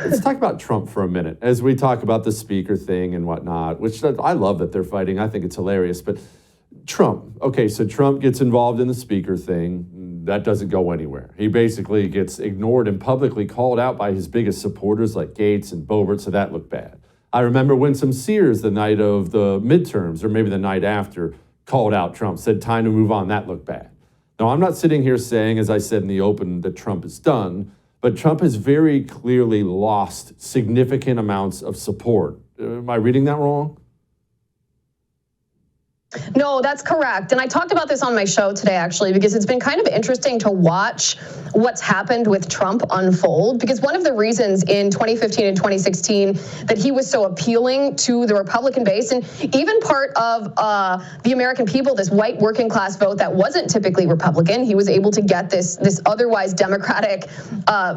Let's talk about Trump for a minute as we talk about the speaker thing and whatnot, which I love that they're fighting. I think it's hilarious. But Trump, okay, so Trump gets involved in the speaker thing. That doesn't go anywhere. He basically gets ignored and publicly called out by his biggest supporters like Gates and Boebert, so that looked bad. I remember when some seers the night of the midterms, or maybe the night after, called out Trump, said time to move on. That looked bad. Now, I'm not sitting here saying, as I said in the open, that Trump is done. But Trump has very clearly lost significant amounts of support. Am I reading that wrong? No, that's correct. And I talked about this on my show today, actually, because it's been kind of interesting to watch what's happened with Trump unfold. Because one of the reasons in 2015 and 2016 that he was so appealing to the Republican base and even part of the American people, this white working class vote that wasn't typically Republican, he was able to get this otherwise Democratic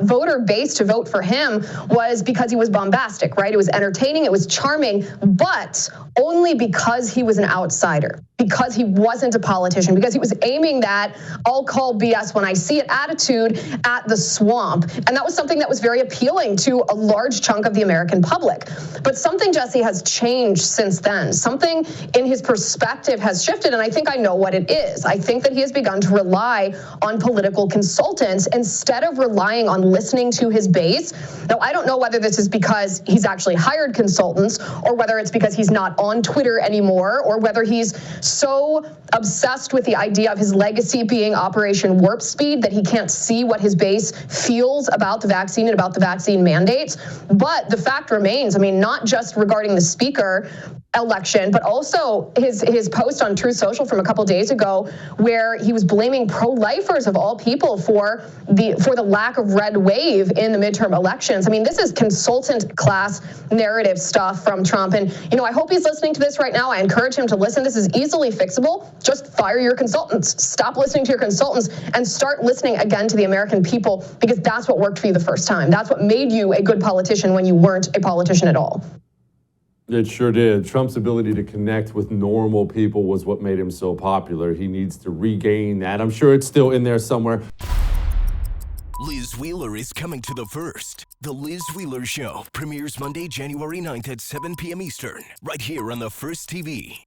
voter base to vote for him was because he was bombastic, right? It was entertaining, it was charming, but only because he was an outsider, because he wasn't a politician, because he was aiming that I'll call BS when I see it attitude at the swamp. And that was something that was very appealing to a large chunk of the American public. But something, Jesse, has changed since then. Something in his perspective has shifted, and I think I know what it is. I think that he has begun to rely on political consultants instead of relying on listening to his base. Now, I don't know whether this is because he's actually hired consultants or whether it's because he's not on Twitter anymore or whether he's so obsessed with the idea of his legacy being Operation Warp Speed that he can't see what his base feels about the vaccine and about the vaccine mandates. But the fact remains, I mean, not just regarding the speaker election, but also his post on Truth Social from a couple days ago, where he was blaming pro-lifers of all people for the lack of red wave in the midterm elections. I mean, this is consultant class narrative stuff from Trump. And, I hope he's listening to this right now. I encourage him to listen. This is easily fixable. Just fire your consultants. Stop listening to your consultants and start listening again to the American people, because that's what worked for you the first time. That's what made you a good politician when you weren't a politician at all. It sure did. Trump's ability to connect with normal people was what made him so popular. He needs to regain that. I'm sure it's still in there somewhere. Liz Wheeler is coming to the First. The Liz Wheeler Show premieres Monday, January 9th at 7 p.m. Eastern, right here on the First TV.